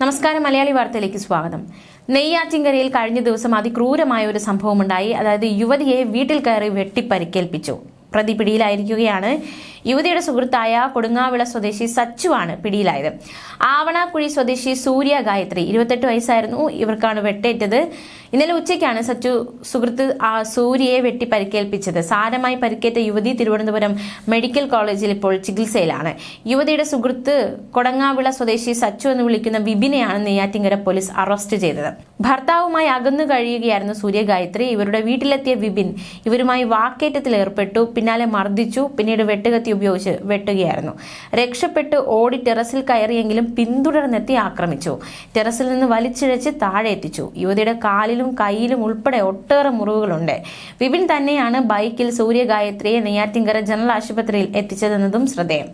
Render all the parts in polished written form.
നമസ്കാരം, മലയാളി വാർത്തയിലേക്ക് സ്വാഗതം. നെയ്യാറ്റിൻകരയിൽ കഴിഞ്ഞ ദിവസം അതിക്രൂരമായ ഒരു സംഭവമുണ്ടായി. അതായത് യുവതിയെ വീട്ടിൽ കയറി വെട്ടിപ്പരിക്കേൽപ്പിച്ചു. പ്രതി പിടിയിലായിരിക്കുകയാണ്. യുവതിയുടെ സുഹൃത്തായ കൊടുങ്ങാവിള സ്വദേശി സച്ചുവാണ് പിടിയിലായത്. ആവണാക്കുഴി സ്വദേശി സൂര്യ ഗായത്രി 28 വയസ്സായിരുന്നു. ഇവർക്കാണ് വെട്ടേറ്റത്. ഇന്നലെ ഉച്ചയ്ക്കാണ് സച്ചു സുഹൃത്ത് സൂര്യയെ വെട്ടി പരിക്കേൽപ്പിച്ചത്. സാരമായി പരിക്കേറ്റ യുവതി തിരുവനന്തപുരം മെഡിക്കൽ കോളേജിൽ ഇപ്പോൾ ചികിത്സയിലാണ്. യുവതിയുടെ സുഹൃത്ത് കൊടങ്ങാവിള സ്വദേശി സച്ചു എന്ന് വിളിക്കുന്ന വിപിനെയാണ് നെയ്യാറ്റിൻകര പോലീസ് അറസ്റ്റ് ചെയ്തത്. ഭർത്താവുമായി അകന്നു കഴിയുകയായിരുന്നു സൂര്യ ഗായത്രി. ഇവരുടെ വീട്ടിലെത്തിയ വിപിൻ ഇവരുമായി വാക്കേറ്റത്തിൽ ഏർപ്പെട്ടു. പിന്നാലെ മർദ്ദിച്ചു. പിന്നീട് വെട്ടുകത്തി ഉപയോഗിച്ച് വെട്ടുകയായിരുന്നു. രക്ഷപ്പെട്ട് ഓടി ടെറസിൽ കയറിയെങ്കിലും പിന്തുടർന്നെത്തി ആക്രമിച്ചു. ടെറസിൽ നിന്ന് വലിച്ചിഴച്ച് താഴെ എത്തിച്ചു. യുവതിയുടെ കാലിലും കൈയിലും ഉൾപ്പെടെ ഒട്ടേറെ മുറിവുകളുണ്ട്. വിപിൻ തന്നെയാണ് ബൈക്കിൽ സൂര്യ ഗായത്രിയെ നെയ്യാറ്റിൻകര ജനറൽ ആശുപത്രിയിൽ എത്തിച്ചതെന്നതും ശ്രദ്ധേയം.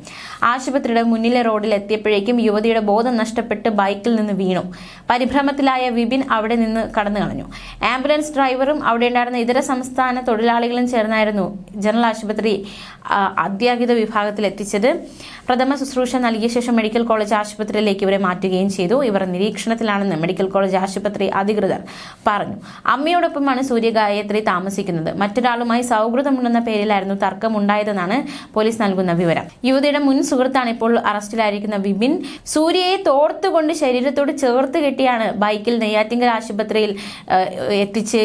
ആശുപത്രിയുടെ മുന്നിലെ റോഡിൽ എത്തിയപ്പോഴേക്കും യുവതിയുടെ ബോധം നഷ്ടപ്പെട്ട് ബൈക്കിൽ നിന്ന് വീണു. പരിഭ്രമത്തിലായ വിപിൻ അവിടെ നിന്ന് കടന്നു കളഞ്ഞു. ആംബുലൻസ് ഡ്രൈവറും അവിടെ ഉണ്ടായിരുന്ന ഇതര സംസ്ഥാന തൊഴിലാളികളും ചേർന്നായിരുന്നു ജനറൽ ആശുപത്രി അത്യാഹിത വിഭാഗത്തിൽ എത്തിച്ചത്. പ്രഥമ ശുശ്രൂഷ നൽകിയ ശേഷം മെഡിക്കൽ കോളേജ് ആശുപത്രിയിലേക്ക് ഇവരെ മാറ്റുകയും ചെയ്തു. ഇവർ നിരീക്ഷണത്തിലാണെന്ന് മെഡിക്കൽ കോളേജ് ആശുപത്രി അധികൃതർ പറഞ്ഞു. അമ്മയോടൊപ്പമാണ് സൂര്യ ഗായത്രി താമസിക്കുന്നത്. മറ്റൊരാളുമായി സൗഹൃദമുണ്ടെന്ന പേരിലായിരുന്നു തർക്കമുണ്ടായതെന്നാണ് പോലീസ് നൽകുന്ന വിവരം. യുവതിയുടെ മുൻ സുഹൃത്താണ് ഇപ്പോൾ അറസ്റ്റിലായിരിക്കുന്ന വിപിൻ. സൂര്യയെ തോർത്തുകൊണ്ട് ശരീരത്തോട് ചേർത്ത് കെട്ടിയാണ് ബൈക്കിൽ നെയ്യാറ്റിൻകര ആശുപത്രിയിൽ എത്തിച്ച്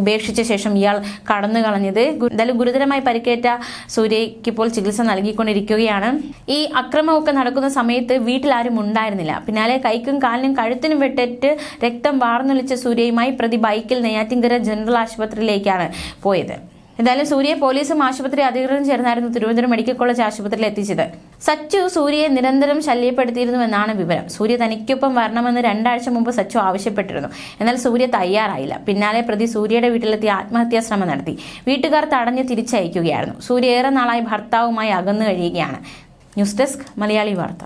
ഉപേക്ഷിച്ച ശേഷം ഇയാൾ കടന്നു കളഞ്ഞത്. എന്തായാലും ഗുരുതരമായി പരിക്കേറ്റ സൂര്യയ്ക്ക് ഇപ്പോൾ ചികിത്സ നൽകിക്കൊണ്ടിരിക്കുകയാണ്. ഈ അക്രമമൊക്കെ നടക്കുന്ന സമയത്ത് വീട്ടിൽ ആരും ഉണ്ടായിരുന്നില്ല. പിന്നാലെ കൈക്കും കാലിനും കഴുത്തിനും വെട്ടേറ്റ് രക്തം വാർന്നൊലിച്ച സൂര്യയുമായി പ്രതി ബൈക്കിൽ നെയ്യാറ്റിൻകര ജനറൽ ആശുപത്രിയിലേക്കാണ് പോയത്. എന്തായാലും സൂര്യയെ പോലീസും ആശുപത്രി അധികൃതരും ചേർന്നായിരുന്നു തിരുവനന്തപുരം മെഡിക്കൽ കോളേജ് ആശുപത്രിയിൽ എത്തിച്ചത്. സച്ചു സൂര്യയെ നിരന്തരം ശല്യപ്പെടുത്തിയിരുന്നുവെന്നാണ് വിവരം. സൂര്യ തനിക്കൊപ്പം വരണമെന്ന് 2 ആഴ്ച മുമ്പ് സച്ചു ആവശ്യപ്പെട്ടിരുന്നു. എന്നാൽ സൂര്യ തയ്യാറായില്ല. പിന്നാലെ പ്രതി സൂര്യയുടെ വീട്ടിലെത്തി ആത്മഹത്യാ ശ്രമം നടത്തി. വീട്ടുകാർ തടഞ്ഞ് തിരിച്ചയക്കുകയായിരുന്നു. സൂര്യ ഏറെ നാളായി ഭർത്താവുമായി അകന്നു കഴിയുകയാണ്. ന്യൂസ് ഡെസ്ക് മലയാളി വാർത്ത.